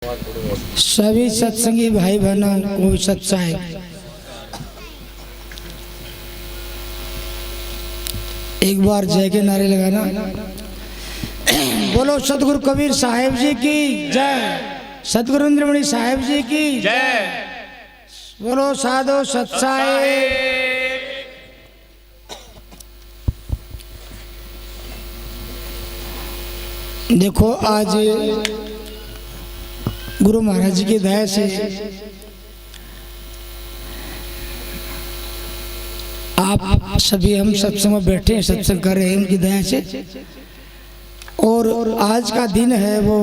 सभी सत्संगी भाई बहनों को सत्साई एक बार जय के नारे लगाना। बोलो सतगुरु कबीर साहिब जी की जय, सतगुरु इंद्रमणि साहिब जी की जय, बोलो साधु सत्साई। देखो आज गुरु महाराज जी की दया से आप सभी हम सत्संग में बैठे हैं, सत्संग कर रहे हैं उनकी दया से। और आज का दिन है वो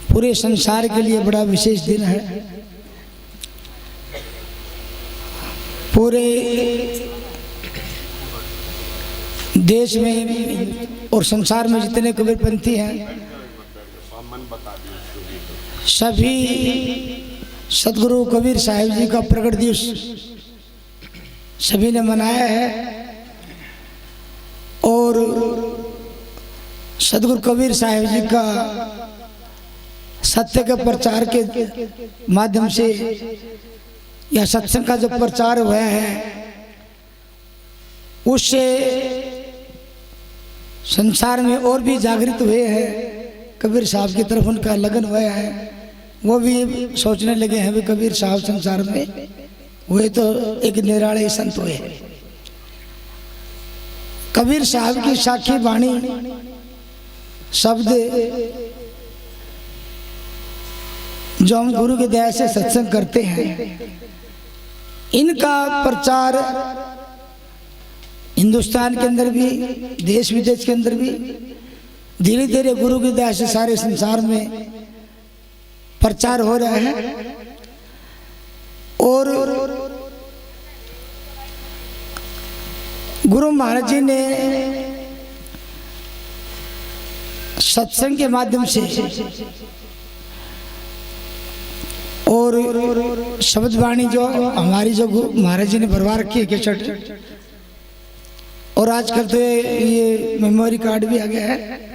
पूरे संसार के लिए बड़ा विशेष दिन है। पूरे देश में और संसार में जितने कबीरपंथी हैं सभी सतगुरु कबीर साहिब जी का प्रकट दिवस सभी ने मनाया है। और सतगुरु कबीर साहिब जी का सत्य के प्रचार के माध्यम से या सत्संग का जो प्रचार हुआ है उससे संसार में और भी जागृत हुए हैं। कबीर साहब की तरफ उनका लगन हुआ है, वो भी सोचने लगे हैं भी कबीर साहब संसार में हुए तो एक निराले संत हुए। कबीर साहब की साखी वाणी शब्द जो हम गुरु की दया से सत्संग करते हैं, इनका प्रचार हिंदुस्तान के अंदर भी देश विदेश के अंदर भी धीरे धीरे गुरु की दया से सारे संसार में प्रचार हो रहा है। और गुरु महाराज जी ने सत्संग के माध्यम से और शब्द वाणी जो हमारी जो महाराज जी ने भरवा रखी है केसट, और आजकल तो ये मेमोरी कार्ड भी आ गया है।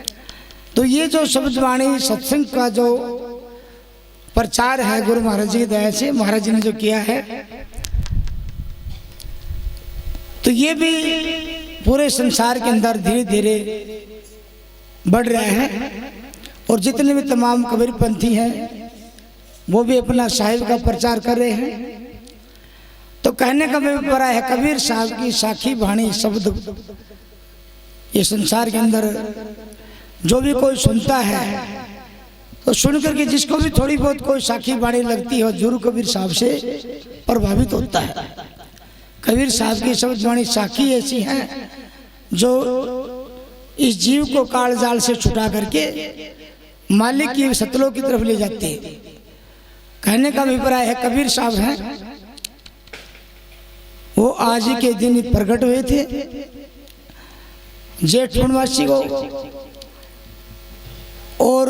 तो ये जो शब्द वाणी सत्संग का जो प्रचार है गुरु महाराज जी की दया से महाराज जी ने जो किया है, तो ये भी पूरे संसार के अंदर धीरे धीरे बढ़ रहा है। और जितने भी तमाम कबीरपंथी हैं वो भी अपना साहिब का प्रचार कर रहे हैं। तो कहने का अभिप्राय है कबीर साहब की साखी वाणी शब्द ये संसार के अंदर जो भी कोई सुनता है तो सुन करके जिसको भी थोड़ी बहुत कोई साखी वाणी लगती है जरूर कबीर साहब से प्रभावित होता है। कबीर साहब की शब्द वाणी साखी ऐसी है जो इस जीव को काल जाल से छुटा करके मालिक की सतलों की तरफ ले जाती है। कहने का अभिप्राय है कबीर साहब हैं वो आज ही के दिन प्रकट हुए थे जेठ पूर्णमासी को। और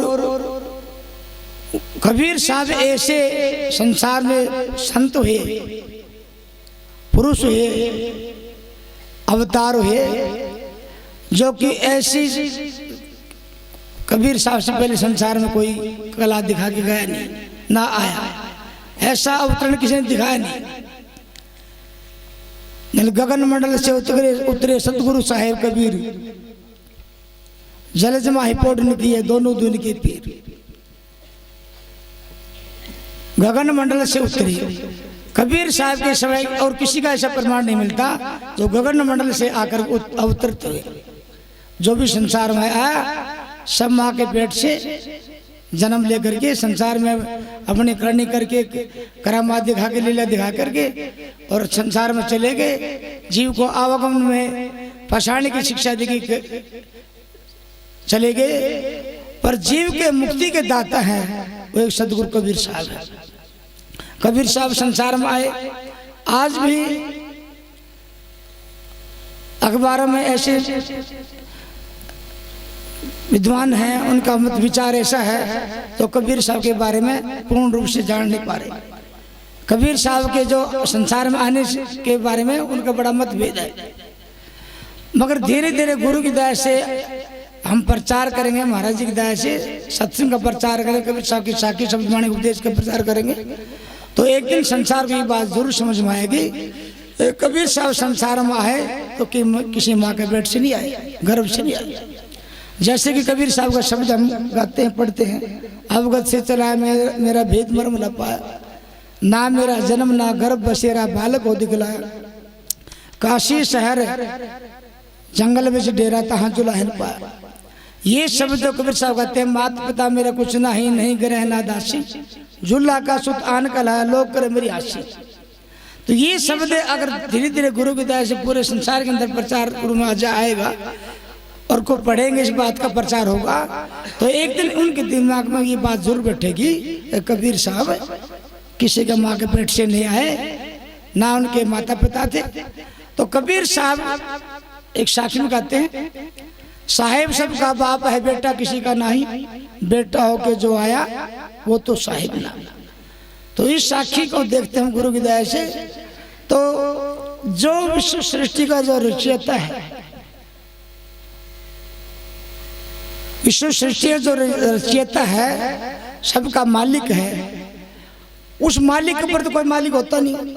कबीर साहब ऐसे संसार में संत हुए, पुरुष हुए, अवतार हुए जो कि ऐसी कबीर साहब से पहले संसार में कोई कला दिखा के गया नहीं, ना आया। ऐसा अवतरण किसी ने दिखाया नहीं। गगन मंडल से उतरे सतगुरु साहेब कबीर, जलज माहिपोट निकली दोनों दून के पीर। गगन मंडल से उतरे कबीर साहब के समय और किसी का ऐसा प्रमाण नहीं मिलता जो गगन मंडल से आकर अवतरित हुए। जो भी संसार में आया सब माँ के पेट से जन्म लेकर के संसार में अपनी करनी करके करामात दिखा के लीला दिखा करके और संसार में चले गए। जीव को आवागमन में फंसाने की शिक्षा दी चले गए, पर जीव के मुक्ति के दाता हैं वो एक सतगुरु कबीर साहब है। कबीर साहब संसार में आए, आज भी अखबारों में ऐसे विद्वान हैं उनका मत विचार ऐसा है तो कबीर साहब के बारे में पूर्ण रूप से जान नहीं पा रहे। कबीर साहब के जो संसार में आने के बारे में उनका बड़ा मतभेद है। मगर धीरे धीरे गुरु की दया से हम प्रचार करेंगे महाराज जी की दया से, सत्संग का प्रचार करेंगे, कबीर साहब की साखी शब्दवाणी उपदेश का प्रचार करेंगे, तो एक दिन संसार को ये बात जरूर समझ में आएगी। कबीर साहब संसार में आए तो किसी माँ के पेट से नहीं आए, गर्भ से नहीं आए। जैसे कि कबीर साहब का शब्द हम गाते हैं, पढ़ते हैं, अवगत से चला मेरा भेद मर्म न पाया, ना मेरा जन्म ना गर्भ बसेरा बालक हो दिखलाया, काशी शहर जंगल में से डेरा तहाँ जुलाहन पाया। ये शब्द कबीर साहब कहते हैं, माता पिता मेरा कुछ नहीं, नहीं ग्रह ना दासी, जुल्ला का सुत आन कलाया, लोग करे मेरी आशी। तो ये शब्द अगर धीरे धीरे गुरु की दया से पूरे संसार के अंदर प्रचार गुरु में आएगा और को पढ़ेंगे, इस बात का प्रचार होगा, तो एक दिन उनके दिमाग में ये बात जरूर बैठेगी, कबीर साहब किसी के माँ के पेट से नहीं आए, ना उनके माता पिता थे। तो कबीर साहब एक साखी में कहते हैं, साहेब सबका बाप है, बेटा किसी का नहीं, बेटा होके जो आया वो तो साहिब ना। तो इस साखी को देखते हम गुरु की दया से, तो जो विश्व सृष्टि का जो रचयिता है, विश्व सृष्टि का जो रचयिता है, सबका मालिक है, उस मालिक पर तो कोई मालिक होता नहीं।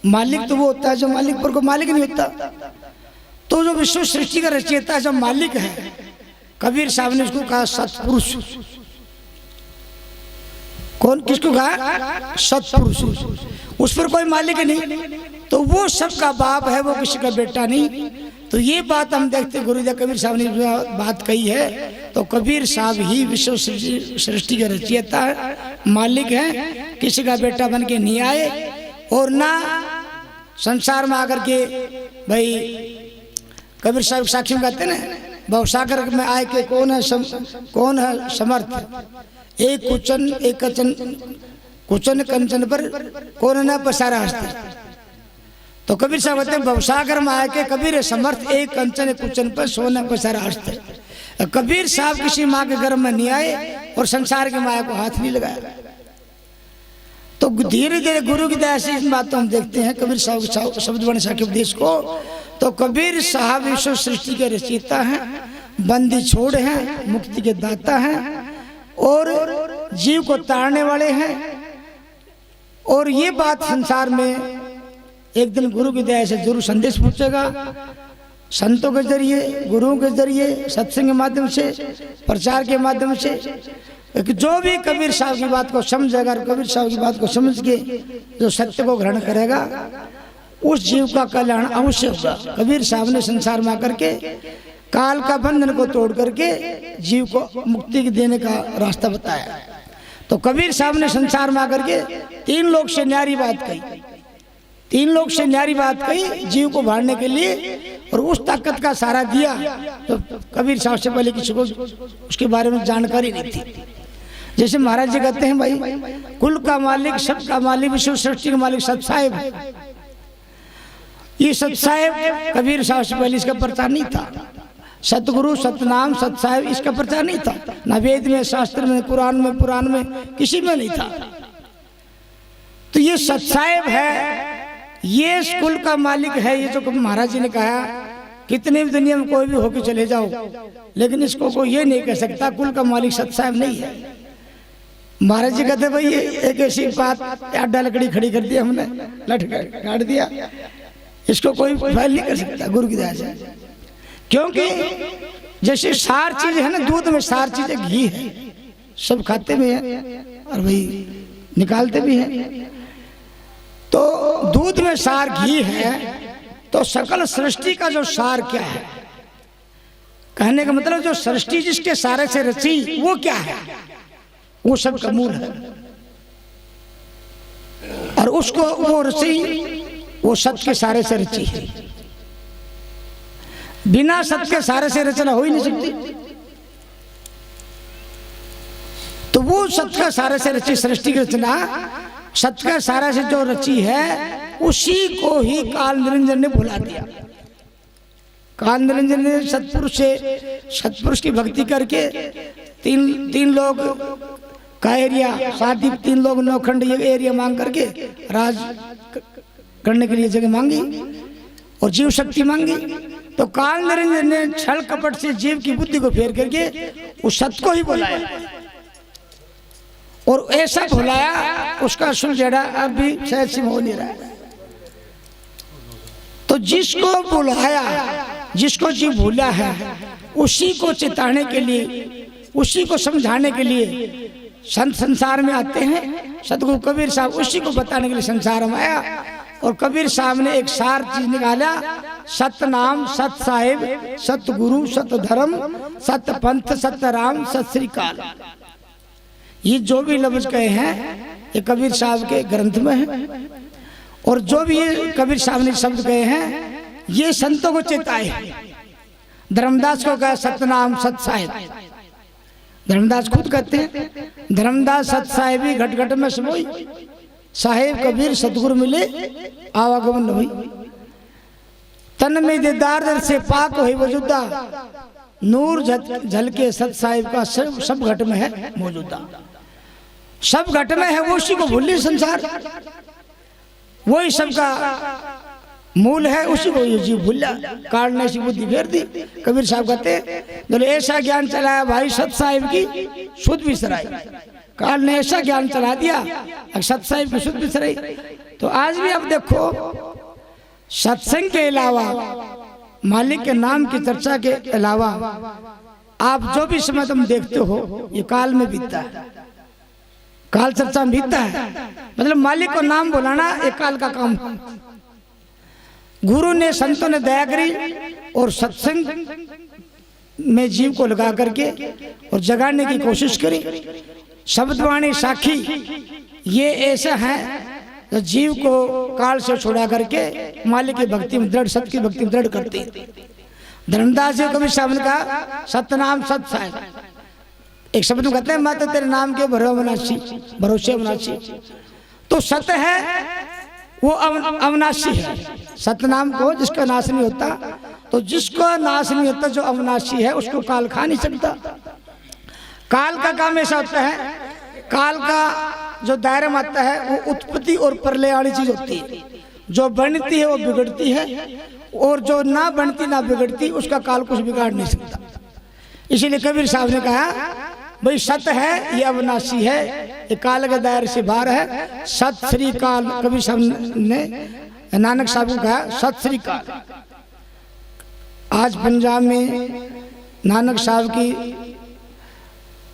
मालिक तो वो होता है जो मालिक पर कोई मालिक नहीं होता। तो जो विश्व सृष्टि का रचयिता जो मालिक है, कबीर साहब ने उसको कहा सत्पुरुष। कौन किसको कहा? सत्पुरुष। उस पर कोई मालिक नहीं, तो वो सबका बाप है, वो किसी का बेटा नहीं। तो ये बात हम देखते गुरुदेव कबीर साहब ने बात कही है, तो कबीर साहब ही विश्व सृष्टि के रचयिता है, मालिक है, किसी का बेटा बन के नहीं आए, और ना संसार में आकर के भाई कबीर साहब साक्षी में कहते ना, भवसागर में आए के कौन है समर्थ, एक कुचन कंचन पर कौन न पसारा हस्त। तो कबीर साहब कहते हैं भवसागर में आए के कबीर समर्थ, एक कंचन कुचन पर सोना पसारा हस्त। कबीर साहब किसी माँ के गर्भ में नहीं आए और संसार की माया को हाथ नहीं लगाया। तो धीरे धीरे गुरु की दया से इस बात को हम देखते हैं कबीर साहब शब्दवाणी साखी उपदेश को। तो कबीर साहब विश्व सृष्टि के रचयिता हैं, बंदी छोड़ हैं, मुक्ति के दाता हैं, और जीव को तारने वाले हैं। और ये बात संसार में एक दिन गुरु की दया से जरूर संदेश पहुंचेगा, संतों के जरिए, गुरुओं के जरिए, सत्संग के माध्यम से, प्रचार के माध्यम से। जो भी कबीर साहब की बात को समझेगा, कबीर साहब की बात को समझ के जो सत्य को ग्रहण करेगा, उस जीव का कल्याण अवश्य होगा। कबीर साहब ने संसार में आकर के काल का बंधन को तोड़ करके जीव को मुक्ति देने का रास्ता बताया। तो कबीर साहब ने संसार में आकर के तीन लोग से न्यारी बात कही, तीन लोग से न्यारी बात कही जीव को भाड़ने के लिए, और उस ताकत का सहारा दिया तो कबीर साहब से पहले किसी को उसके बारे में जानकारी नहीं थी। जैसे महाराज जी कहते हैं भाई, कुल का मालिक, सबका मालिक, विश्व सृष्टि का मालिक सत साहेब है। ये सत साहेब कबीर साहब से पहले इसका प्रचार नहीं था। सतगुरु, सतनाम, सत साहेब इसका प्रचार नहीं था, ना वेद में, शास्त्र में, कुरान में, पुराण में, किसी में नहीं था। तो ये सत साहेब है, ये कुल का मालिक है। ये जो महाराज जी ने कहा, कितने भी दुनिया में कोई भी होके चले जाओ, लेकिन इसको कोई ये नहीं कह सकता कुल का मालिक सत साहेब नहीं है। महाराज जी कहते भाई ये एक ऐसी बात, अड्डा लकड़ी खड़ी कर दिया हमने, लठ काट दिया, इसको कोई फैल नहीं कर सकता गुरु की दया से। क्योंकि जैसे सार चीज है ना, दूध में सार चीज घी है, सब खाते भी हैं और भाई निकालते भी हैं। तो दूध में सार घी है, तो सकल सृष्टि का जो सार क्या है, कहने का मतलब जो सृष्टि जिसके सारे से रची वो क्या है, वो सब का मूल है। और उसको वो रची, वो सत्य के सारे से रची है। बिना सत्य के सारे से रचना हो ही नहीं सकती। तो वो सत्य का सारे से रची सृष्टि की रचना, सत्य का सारा से जो रची है, उसी को ही काल निरंजन ने भुला दिया। काल निरंजन ने सत्पुरुष की भक्ति करके तीन लोग का एरिया, शादी, तीन लोग नौखंड ये एरिया मांग करके राज करने के लिए जगह मांगी और जीव शक्ति मांगी। तो काल निरंजन ने छल कपट से जीव की बुद्धि को फेर करके उस सत्य को ही बुलाया और ऐसा भुलाया उसका सुलझड़ा अब भी शायद सिम हो नहीं रहा है। तो जिसको बुलाया, जिसको जीव भूला है, उसी को चिताने के लिए, उसी को समझाने के लिए संत संसार में आते हैं। सतगुरु कबीर साहब उसी को बताने के लिए संसार में आया और कबीर साहब ने एक सार चीज निकाला, सत नाम, सत साहिब, सत गुरु, सत धर्म, सत पंथ, सत राम, सत श्री काल। ये जो भी लफ्ज कहे हैं ये कबीर साहब के ग्रंथ में है और जो भी ये कबीर साहब ने शब्द कहे हैं ये संतों को चेताए हैं। धर्मदास को कहा सतनाम सत साहिब, धर्मदास खुद कहते हैं धर्मदास सत साहिब ही घट घट में समोई, साहेब कबीर सतगुरु मिले आवागमन हुई, तन में दीदार दर से पाक हुई वजूदा, नूर झलके सत साहिब का सब घट में है मौजूदा। सब घट में है वो, उसी को भूली संसार, वही सबका मूल है, उसी को ये जीव भूला, काल ने ऐसी बुद्धि फेर दी। कबीर साहब कहते बोले ऐसा ज्ञान चलाया भाई सत साहिब की शुद्ध बिसराई, काल ने ऐसा ज्ञान चला दिया सत साहिब की शुद्ध बिसराई। तो आज भी आप देखो सत्संग के अलावा, मालिक के नाम की चर्चा के अलावा आप जो भी समय तुम देखते हो ये काल में बीतता है, काल चर्चा में बीतता है। मतलब मालिक को नाम बुलाना एक काल का काम है। गुरु ने, संतों ने दया करी और सत्संग में जीव को लगा करके और जगाने की कोशिश करी। शब्दवाणी साखी ये ऐसा है जो जीव को काल से छुड़ा करके मालिक की भक्ति में दृढ़, सत्य की भक्ति में दृढ़ करती है। धर्मदास जी कभी सामने कहा सतनाम सत साहिब, एक शब्द में कहते हैं मैं तो तेरे नाम के भरोसे अविनाशी। तो सत्य है वो अविनाशी है, सतनाम को जिसका नाश नहीं होता, तो जिसको नाश नहीं होता जो अविनाशी है उसको काल खा नहीं सकता। काल का काम ऐसा होता है, काल का जो दायरा में आता है वो उत्पत्ति और प्रलय वाली चीज होती है। जो बनती है वो बिगड़ती है और जो ना बनती ना बिगड़ती उसका काल कुछ बिगाड़ नहीं सकता। इसीलिए कबीर साहब ने कहा भाई सत्य है ये अविनाशी है, ये काल के दायरे से बाहर है। सत श्री काल, कबीर साहब ने नानक साहब को कहा सत श्री काल। आज पंजाब में नानक साहब की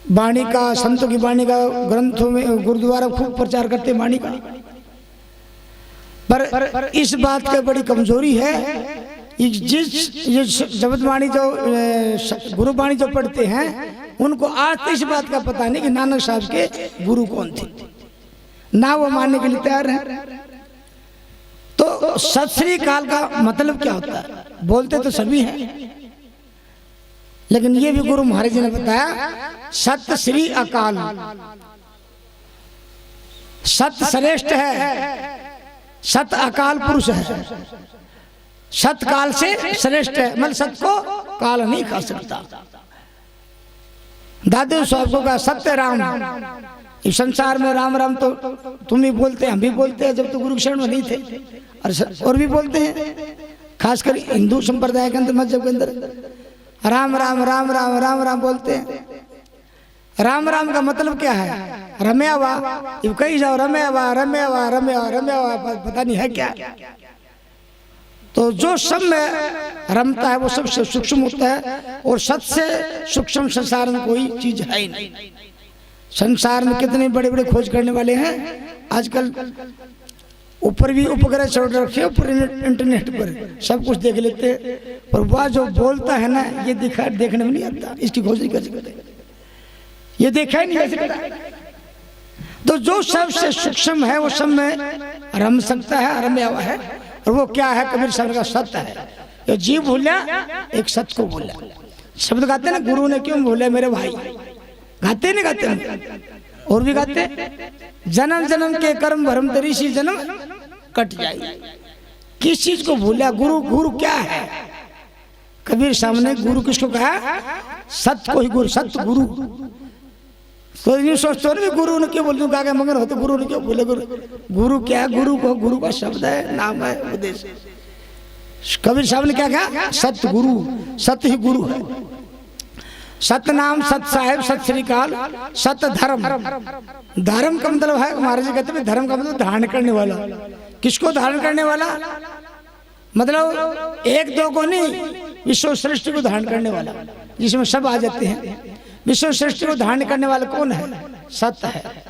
वाणी का, संतों की वाणी का ग्रंथों में, गुरुद्वारा खूब प्रचार करते वाणी का, पर इस बात की बड़ी कमजोरी है जिस जबतवाणी जो गुरुवाणी जो पढ़ते हैं उनको आज तो इस बात का पता नहीं कि नानक साहब के गुरु कौन थे, ना वो मानने के लिए तैयार है। तो सत श्री काल का मतलब क्या होता है? बोलते तो सभी हैं लेकिन ये भी गुरु महाराज जी ने बताया सत श्री अकाल, सत श्रेष्ठ है, सत अकाल पुरुष है, सत काल से श्रेष्ठ है, मतलब सत को काल नहीं खा सकता। दादू साहब को कहा सत्य राम, इस संसार में राम राम तो तुम भी बोलते हैं, हम भी बोलते हैं, जब तो गुरु शरण में नहीं थे और भी बोलते हैं, खासकर हिंदू संप्रदाय के अंदर, मजहब के अंदर राम राम राम राम राम राम बोलते हैं। राम राम का मतलब क्या है? रम्या हुआ, कहीं जाओ रम्या हुआ रम्या हुआ रम्या हुआ रम्या हुआ, पता नहीं है क्या। तो जो सब में रमता है वो सबसे सूक्ष्म होता है और सबसे सूक्ष्म संसार में कोई चीज है ही नहीं। संसार में कितने बड़े बड़े खोज करने वाले हैं आजकल, ऊपर भी उपग्रह छोड़ रखे, ऊपर इंटरनेट पर सब कुछ देख लेते हैं, पर वह जो बोलता है ना ये देखने में नहीं आता, इसकी खोज नहीं कर सकते, ये देखा ही नहीं जा सकता। तो जो सबसे सूक्ष्म है वो सब में रम सकता है, रम्या हुआ है, और वो क्या है? कबीर साहब का सत्य है। ये जीव भूला एक सत्य को भूला। शब्द गाते ना, गुरु ने क्यों भूला मेरे भाई, गाते नहीं गाते नहीं? और भी गाते, जन्म जन्म के कर्म भरम तरी सी जन्म कट जाए। किस चीज को भूला? गुरु, गुरु क्या है? कबीर साहब ने गुरु किसको कहा? सत्य को ही गुरु, सत्य गुरु। तो यूं सोचते हो गुरु ने क्यों बोल दूं, गा मगर हो तो गुरु ने क्यों बोले? गुरु, गुरु क्या है? गुरु को, गुरु का शब्द है, नाम है, उपदेश। कबीर साहब ने क्या कहा? सत्य गुरु, सत्य ही गुरु है। सत्य नाम, सत्य साहेब, सत श्री अकाल, सत्य धर्म। धर्म का मतलब है, महाराज जी कहते हैं धर्म का मतलब धारण करने वाला। किसको धारण करने वाला? मतलब एक दो को नहीं, विश्व सृष्टि को धारण करने वाला, जिसमें सब आ जाते हैं। विश्व सृष्टि को धारण करने वाला कौन है? सत्य है।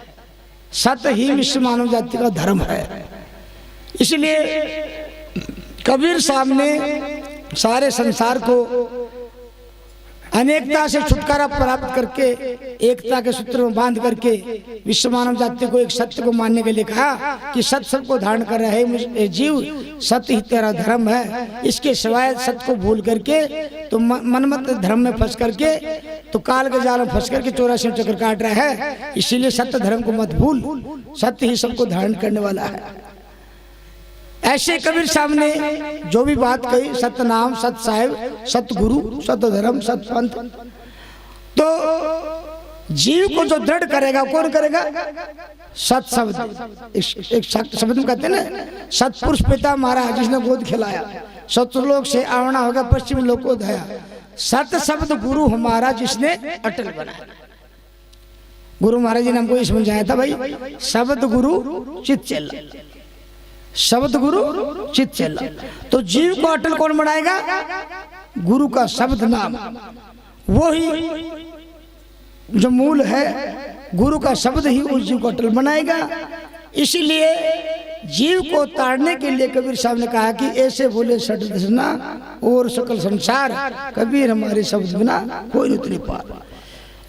सत्य ही विश्व मानव जाति का धर्म है। इसलिए कबीर साहब ने सारे संसार को अनेकता से छुटकारा प्राप्त करके एकता के सूत्र में बांध करके विश्व मानव जाति को एक सत्य को मानने के लिए कहा कि सत्य सबको धारण कर रहा है जीव, सत्य ही तेरा धर्म है। इसके सिवाय सत्य को भूल करके तो मनमत धर्म में फंस करके तो काल के जाल में फंस करके 84 चक्कर काट रहा है। इसीलिए सत्य धर्म को मत भूल, सत्य ही सबको धारण करने वाला है। ऐसे कबीर साहब ने जो भी बात कही, सत्य नाम, सत्य साहेब, सत्य गुरु, सत्य धर्म, सत्य पंथ, तो जीव को जो दृढ़ करेगा कौन करेगा? सत शब्द। एक शब्द में कहते हैं ना, सतपुरुष पिता महाराज जिसने गोद खिलाया, शत्रुलोक से आवना होगा पश्चिम लोक को धया। सत्य शब्द गुरु हमारा जिसने अटल बनाया। गुरु महाराज जी ने हमको ये समझाया था, भाई शब्द गुरु चित चेला, शब्द गुरु चित चेला। तो जीव को अटल कौन बनाएगा? गुरु का शब्द नाम, वो ही जो मूल है, गुरु का शब्द ही उस जीव को अटल बनाएगा। इसीलिए जीव को ताड़ने के लिए कबीर साहब ने कहा कि ऐसे बोले सट दसना और सकल संसार, कबीर हमारे शब्द बिना कोई नहीं पार।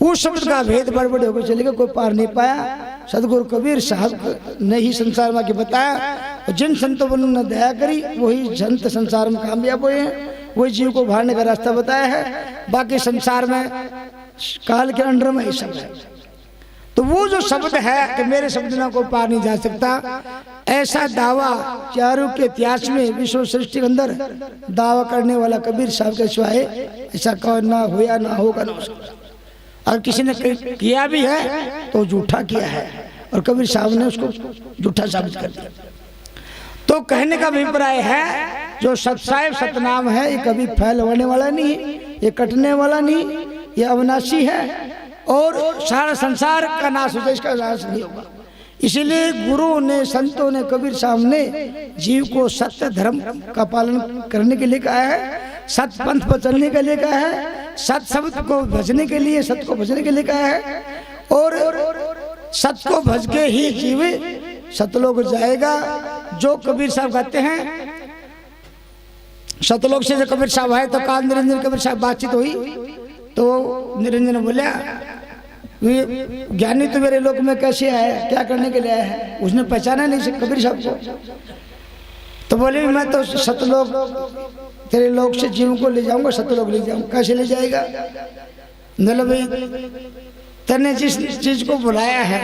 उस शब्द का भेद बड़बड़े होकर चलेगा, कोई पार नहीं पाया। सदगुरु कबीर साहब ने ही संसार में बताया, जिन संतों ने दया करी वही संत संसार में कामयाब हुए हैं, वही जीव को भाड़ने का रास्ता बताया है। बाकी संसार में काल के अंडर में ही सब है। तो वो जो शब्द है कि मेरे शब्द ना को पार नहीं जा सकता, ऐसा दावा चारों के इतिहास में विश्व सृष्टि के अंदर दावा करने वाला कबीर साहब के सिवाय ऐसा कौन ना हुआ, ना होगा, ना हो सकता। और किसी ने किया भी है तो झूठा किया है, और कबीर साहब ने उसको झूठा साबित कर दिया। तो कहने का अभिप्राय है, जो सत्साहेब सतनाम है ये कभी फैल होने वाला नहीं, ये कटने वाला नहीं, ये अविनाशी है और सारा संसार का नाश हो जाए, इसका नाश नहीं होगा। इसीलिए गुरु ने, संतों ने, कबीर साहब ने जीव को सत्य धर्म का पालन करने के लिए कहा है, सत्य पंथ पर चलने के लिए कहा है, सत्य शब्द को भजने के लिए, सत्य को भजने के लिए कहा है, और सत्य को भज के ही जीव सतलोक जाएगा। जो कबीर साहब कहते हैं, सतलोक से जो कबीर साहब आए तो काल निरंजन कबीर साहब बातचीत हुई तो निरंजन ने बोला, ज्ञानी तो मेरे लोक में कैसे आया, क्या करने के लिए आया है? उसने पहचाना नहीं कबीर साहब को। तो बोले मैं तो सतलोक तेरे लोक से जीव को ले जाऊंगा, सतलोक ले जाऊंगा। कैसे ले जाएगा? बोले भाई तेने जिस चीज को बुलाया है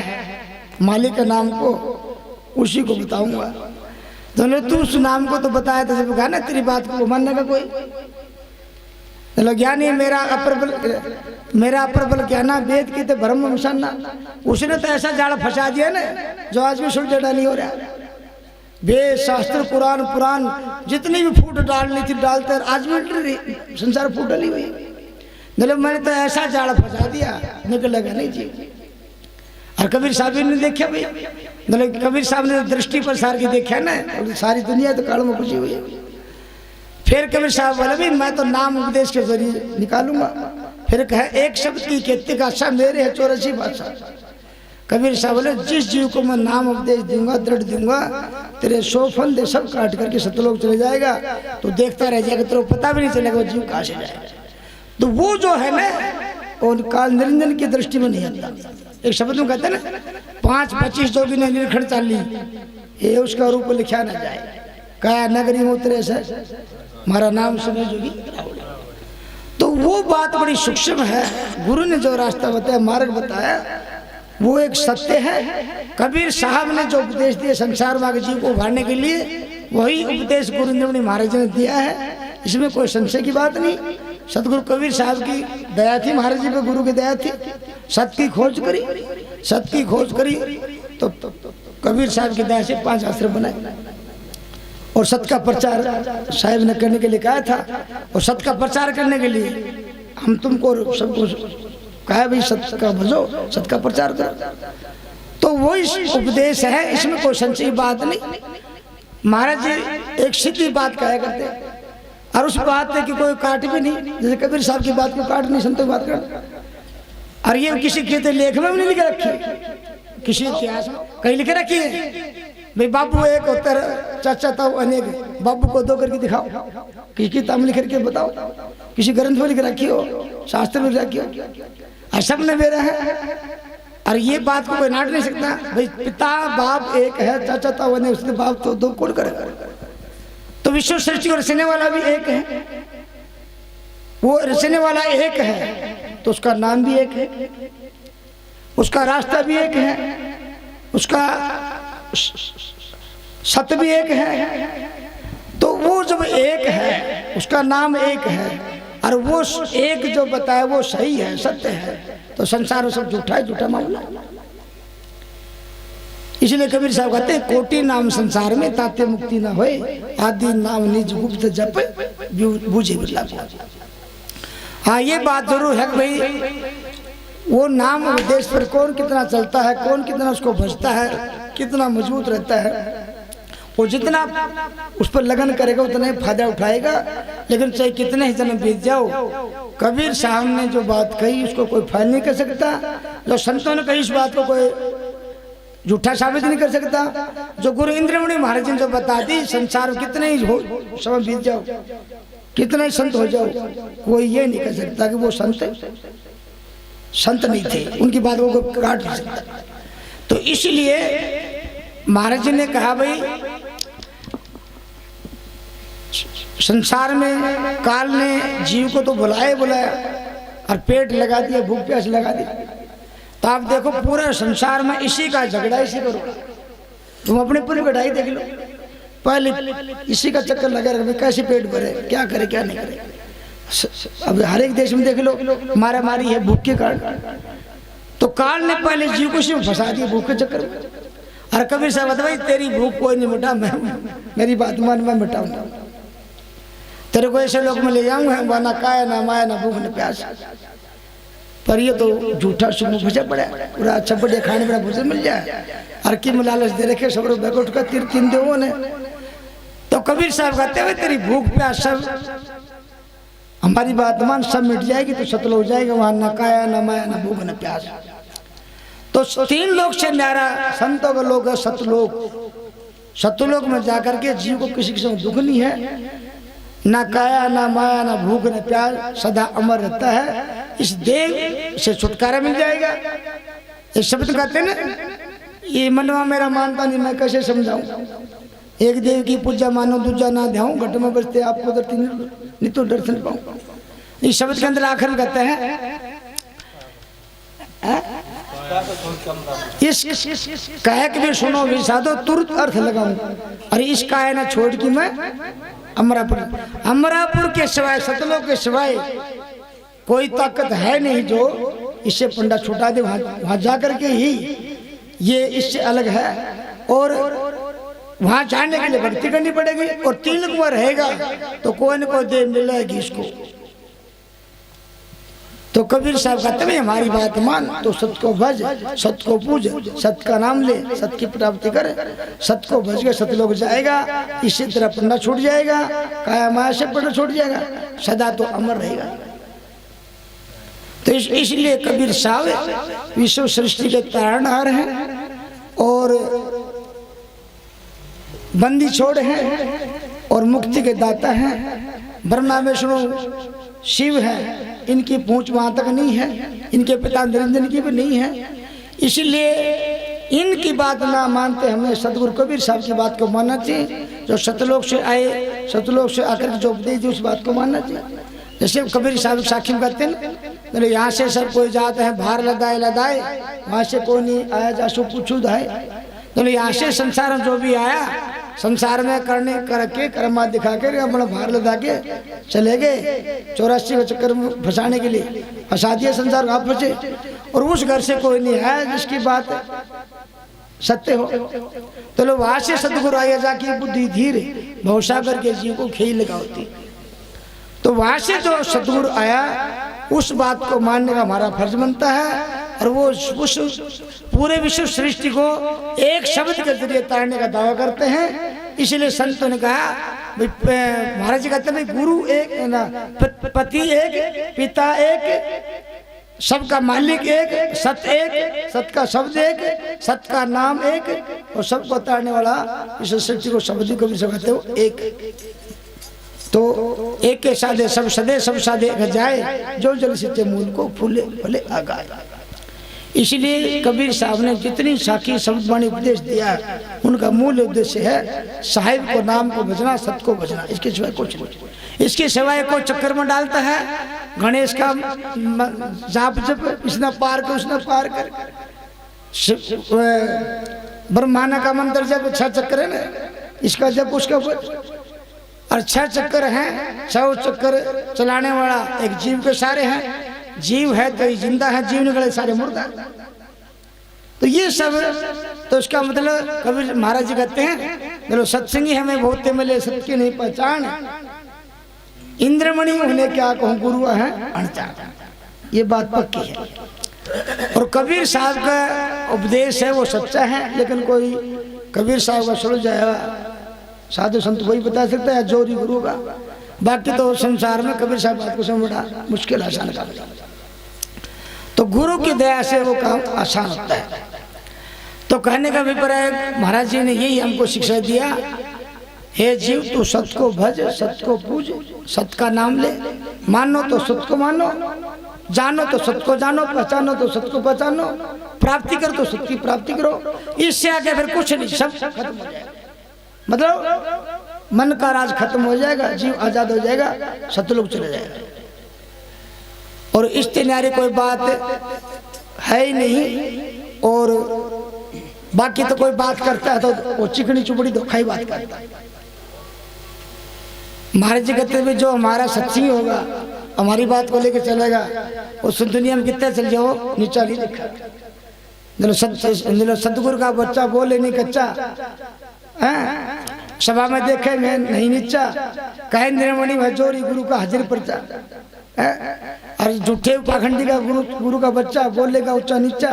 मालिक के नाम को, उसी को बताऊंगा। तो तू उस नाम को तो बताया था, जब कहा ना तेरी बात को मानने का कोई। ज्ञानी मेरा अपर बल क्या ना, वेद की तो भ्रम मिशाना। उसने तो ऐसा जाड़ा फंसा दिया ना जो आज भी सुलझा नहीं हो रहा। वेद शास्त्र पुराण जितनी भी फूट डालनी थी डालते, आज भी संसार फूट डाली हुई। मतलब मैंने तो ऐसा जाड़ा फंसा दिया, निकलेगा नहीं जी। और कबीर साहब ने देखा भाई, मतलब कबीर साहब ने दृष्टि पर सार की देखा ना, सारी दुनिया तो काल में खुशी हुई। फिर कबीर साहब बोले भी मैं तो नाम उपदेश के जरिए निकालूंगा। फिर कहे एक शब्द की कहते का आशा मेरे है 84 भाषा। कबीर साहब बोले जिस जीव को मैं नाम उपदेश दूंगा, दृढ़ दूंगा, तेरे 100 फल दे सब काट करके सतलोक चले जाएगा। तो देखता रह जाएगा, तेरे को पता भी नहीं चलेगा वो जीव कहाँ से जाएगा। तो वो जो है ना, और काल निरंजन की दृष्टि में नहीं आता। एक शब्द में कहते हैं ना, 5-25 जोगी ने निरखण चाली, ये उसका रूप लिखा ना जाए। कहा नगरी में उतरे से हमारा नाम सुने जोगी। तो वो बात बड़ी सूक्ष्म है। गुरु ने जो रास्ता बताया, मार्ग बताया, वो एक सत्य है। कबीर साहब ने जो उपदेश दिए संसार मार्ग जीव को उभारने के लिए, वही उपदेश गुरु ने महाराज ने दिया है। इसमें कोई संशय की बात नहीं। सतगुरु कबीर साहब की दया थी, महाराज जी पे गुरु की दया थी। सत्य की खोज करी तो कबीर साहब की दया से 5 आश्रम बनाए। और सत्य का प्रचार साहिब ने करने के लिए कहा था। और सत्य का प्रचार करने के लिए हम तुमको सबको कहा भाई सत्य का भजो, सत्य का प्रचार करो। तो वो इस उपदेश है, इसमें कोई संशय बात नहीं। महाराज जी एक सीधी बात कहा करते और उस बात है कि कोई काट भी नहीं, जैसे कबीर साहब की बात को काट नहीं, संतों की बात कर। और ये किसी के लेख में भी नहीं लिख रखी, किसी इतिहास में कहीं लिख रखी है भाई बाबू एक होता है, चाचा था अनेक, बाबू को दो करके दिखाओ, किसी किताब में लिख करके बताओ, किसी ग्रंथ में लिख रखी हो, शास्त्र में लिख रखी हो, सब ने मेरा है। और ये बात को कोई नाट नहीं सकता भाई पिता बाप एक है, चाचा था अनेक, उसके बाप तो दो कौन करेगा। तो विश्व सृष्टि को रचने वाला भी एक है, वो रचने वाला एक है तो उसका नाम भी एक है, उसका रास्ता भी एक है, उसका सत्य भी एक है। तो वो जब एक है, उसका नाम एक है और वो एक जो बताया वो सही है, सत्य है, तो संसार में सब झूठा है, झूठा मामला। इसलिए कबीर साहब कहते हैं कोटि नाम संसार में ताते मुक्ति ना होए, आदि नाम निज गुप्त जप बूझे बिरला। हाँ ये बात जरूर है भाई वो नाम उपदेश पर कौन कितना चलता है, कौन कितना उसको भजता है, कितना मजबूत रहता है, वो जितना उस पर लगन करेगा उतना ही फायदा उठाएगा। लेकिन चाहे कितने ही जन्म बीत जाओ, कबीर साहब ने जो बात कही उसको कोई फाइल नहीं कर सकता, जो संतों ने कही इस बात को कोई झूठा साबित नहीं कर सकता। जो गुरु इंद्रमणि महाराज ने जो बता दी, संसार में कितने ही समय बीत जाओ, कितने ही संत हो जाओ, कोई ये नहीं कर सकता कि वो संत नहीं थे, उनकी बात वो काट नहीं सकता। तो इसलिए महाराज जी ने कहा भाई संसार में काल ने जीव को तो बुलाया और पेट लगा दिया, भूख प्यास लगा दी। तो आप देखो पूरे संसार में इसी का झगड़ा, इसी करो, तुम अपने पूरी कढ़ाई देख लो, पहले इसी का चक्कर लगा रहा कैसे पेट भरे, क्या करे क्या नहीं करे। अब हर एक देश में देख लो मारा मारी है भूख के कारण। तो काल ने पहले जीव को सिर्फ फंसा दिया भूख के चक्कर में। और कबीर साहब भाई तेरी भूख कोई नहीं मिटा, मैं मेरी बात मान मैं मिटाऊंगा, तेरे को ऐसे लोग में ले जाऊंगा ना काया ना माया ना भूख ना प्यास। पर ये तो झूठा सुख फंसा पड़ा, पूरा अच्छा बढ़िया खाने में भोजन मिल जाए और की में लालच दे रखे सब बैकुंठ का तीर तीन देवों ने। तो कबीर साहब कहते हुए तेरी भूख प्यास सब हमारी बात मान, सब मिट जाएगी तो सतल हो जाएगा, वहां ना काया ना माया ना भूख ना प्यास। तो तीन लोग से न्यारा संतों का लोग है सतलोक। सतलोक में जाकर के जीव को किसी किस्म दुख नहीं है, ना काया ना माया ना भूख ना प्यास, सदा अमर रहता है। इस देव से छुटकारा मिल जाएगा। इस शब्द कहते हैं ना, ये मनवा मेरा मानता नहीं, मैं कैसे समझाऊं। एक देव की पूजा मानो दूजा ना ध्याऊं, घट में बजते आपको दर्शन नहीं तो दर्शन पाऊं। इस शब्द के अंदर आखिर कहते हैं इस कह के भी सुनो भी साधो तुरंत अर्थ लगाऊं, अरे इस काया ना छोड़ की मैं अमरापुर के सिवाय सतलोक के सिवाय कोई ताकत है नहीं जो इससे पंडा छुटा दे। वहां जाकर के ही ये इससे अलग है और वहां जाने के लिए भक्ति करनी पड़ेगी और 3 कुआं रहेगा तो कोई न कोई देव मिलेगी इसको। तो कबीर साहब कहते हैं हमारी बात मान तो सत्य को भज, सत्य को पूज, सत्य का नाम ले, सत्य की प्राप्ति करे, सत्य को भज के सत्य लोग जाएगा। इसी तरह पंडा छूट जाएगा, काया माया से पंडा छूट जाएगा, सदा तो अमर रहेगा। तो इसलिए कबीर साहब विश्व सृष्टि के तारणहार हैं और बंदी छोड़ हैं और मुक्ति के दाता हैं। ब्रह्मा विष्णु शिव है, इनकी पूंछ वहां तक नहीं है, इनके पिता निरंजन की भी नहीं है। इसलिए इनकी बात ना मानते हमें सदगुरु कबीर साहब की बात को मानना चाहिए। जो सतलोक से आए, सतलोक से आकर जो उपदेश दी उस बात को मानना चाहिए। जैसे कबीर साहब साखी में कहते हैं ना, यहाँ से सब कोई जाते हैं भार लदाए लदाए, वहां से कोई नहीं आया जा सो पूछू धाए। तो यहाँ से संसार में जो भी आया, संसार में करने करके कर्मा दिखा के अपना भार लदा के चले गए 84 के चक्कर में फंसाने के लिए, फंसा दिया संसार आप फंसे। और उस घर से कोई नहीं है जिसकी बात सत्य हो। तो लो वहां से सदगुरु आया जाके बुद्धि धीर भवसागर के जीव को खेल लगा होती। तो वहां से जो सदगुरु आया उस बात को मानने का हमारा फर्ज बनता है, और वो उस पूरे विश्व सृष्टि को एक शब्द के जरिए तारने का दावा करते हैं। इसलिए संतों ने कहा भाई, महाराज जी कहते हैं गुरु एक ना, पति एक, पिता एक, सबका मालिक एक, सत एक, सत का शब्द एक, सत का नाम एक, और सबको तारने वाला इस सृष्टि को शब्द को भी कहते हो एक। तो एक के साधे सब सदे, सब साधे जाए, जो जल सिंचे मूल को फूले फले आगाए। इसलिए कबीर साहब ने जितनी साखी शब्दवाणी उपदेश दिया उनका मूल उद्देश्य है साहिब को नाम को भजना, सत को भजना, इसके सिवाय कुछ नहीं। इसके सिवाय कोई चक्कर में डालता है, गणेश का जाप जप इसने पार कर उसने पार कर, ब्रह्मांड का मंत्र जब 6 चक्कर है ना, इसका जब उसका, और 6 चक्कर हैं, 6 चक्कर चलाने वाला एक जीव के सारे हैं। जीव है तो ये जिंदा है, जीव निकले सारे मुर्दा। तो ये सब, तो इसका मतलब कबीर महाराज जी कहते हैं चलो सत्संगी हमें बहुत मिले, सत्य नहीं पहचान, इंद्रमणि उन्हें क्या कहूँ गुरु है अनजान। ये बात पक्की है। और कबीर साहब का उपदेश है वो सच्चा है, लेकिन कोई कबीर साहब का सुन जाएगा साधु संत वही बता सकता है, जोरी गुरु का। बाकी तो संसार में कबीर साहब बात को समझना मुश्किल आसान का। तो गुरु की दया से वो काम आसान होता है। तो कहने का अभिप्राय महाराज जी ने यही हमको शिक्षा दिया, हे जीव तू सत को भज, सत को पूज, सत का नाम ले, मानो तो सत को मानो, जानो तो सत को जानो, पहचानो तो सत को पहचानो, प्राप्ति करो तो सत की प्राप्ति करो। इससे आगे फिर कुछ नहीं, सब खत्म हो जाएगा। मतलब मन का राज खत्म हो जाएगा, जीव आजाद हो जाएगा, सतलोक चले जाएगा। और इससे न्यारी कोई बात है ही नहीं। और बाकी तो कोई बात करता है तो वो चिकनी चुपड़ी धोखा ही बात करता है। महाराज जी कहते हैं जो हमारा सच्ची होगा, हमारी बात को लेकर चलेगा, उस दुनिया में कितना चल जाओ नीचा नहीं दिखा। सतगुरु का बच्चा बोले नहीं कच्चा, सभा में देखे मैं नहीं नीचा, कहे निर्मणि भजोरी गुरु का हाजिर पर्चा। और झूठे पाखंडी का गुरु का बच्चा बोलेगा ऊंचा नीचा,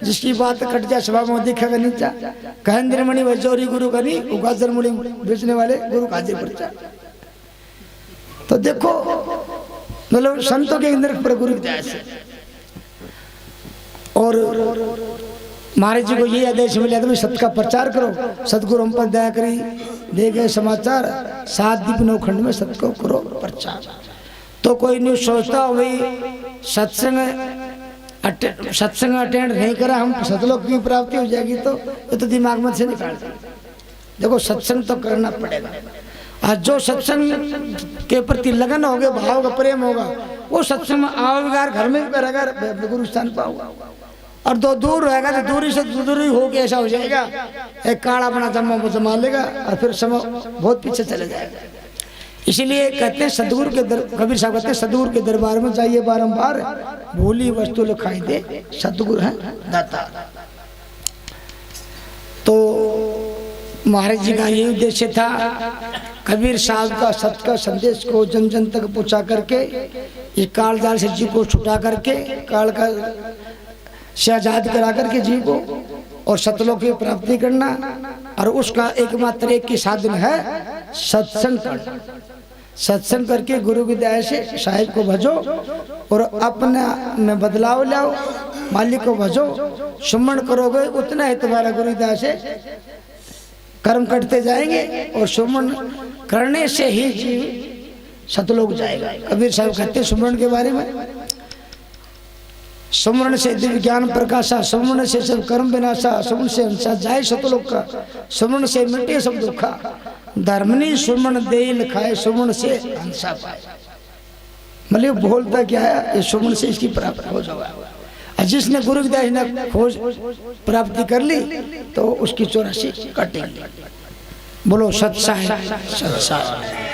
जिसकी बात कट जाए सभा में दिखेगा नीचा, कहे निर्मणि भजोरी गुरु का नहीं, उगाजर मुड़ी बेचने वाले गुरु का हाजिर पर्चा। तो देखो मतलब संतों के अंदर पर गुरु की दया से। और महाराज जी को ये आदेश मिला था सत्य का प्रचार करो, सतगुरु हम पर दया करी दे गए समाचार, 7 दीप 9 खंड में सत्य को करो प्रचार। तो कोई नहीं सोचता हो भाई सत्संग अटेंड नहीं करा हम सतलोक की प्राप्ति हो जाएगी, तो दिमाग में से निकाल दे। देखो सत्संग तो करना पड़ेगा, और जो सत्संग के प्रति लगन होगा, भाव का प्रेम होगा, वो सत्संग में आओगे, घर में भी करेगा, गुरु स्थान पाओगा। और दो दूर रहेगा तो दूरी से दूरी हो के ऐसा हो जाएगा, एक काड़ा बना जमा लेगा और फिर समय बहुत पीछे चले जाएगा। इसीलिए कहते हैं सदगुरु के कबीर साहब कहते हैं सदगुरु के दरबार में जाइए बारंबार, भूली वस्तु लिखाई दे सदगुरु है दाता। तो महाराज जी का ये उद्देश्य था कबीर साहब का सत्य का संदेश को जन जन तक पहुंचा करके, ये काल जाल से जीव को छुटा करके, काल का से आजाद करा करके जीव को, और सतलोक की प्राप्ति करना। और उसका एकमात्र एक ही साधन है सत्संग करना। सत्संग करके गुरु की दया से साहिब को भजो और अपने में बदलाव लाओ, मालिक को भजो, सुमरण करोगे उतना ही तुम्हारा गुरु की दया से कर्म करते जाएंगे, और सुमरण करने से ही जीव सतलोक जाएगा। कबीर साहब कहते हैं सुमरण के बारे में, सुमरण से दिव्य ज्ञान प्रकाशा, सुमरण से सब कर्म विनाशा, सुमरण से हंसा जाए सतलोक का, सुमरण से मिटे सब दुखा, धर्मनी सुमरण दे लिखाए, सुमरण से हंसा पाए। मतलब बोलता क्या है, ये सुमरण से इसकी प्राप्ति हो जाएगा। और जिसने गुरु की दया ने खोज प्राप्ति कर ली तो उसकी 84 कटेंगी। बोलो सत्साई सत्साई।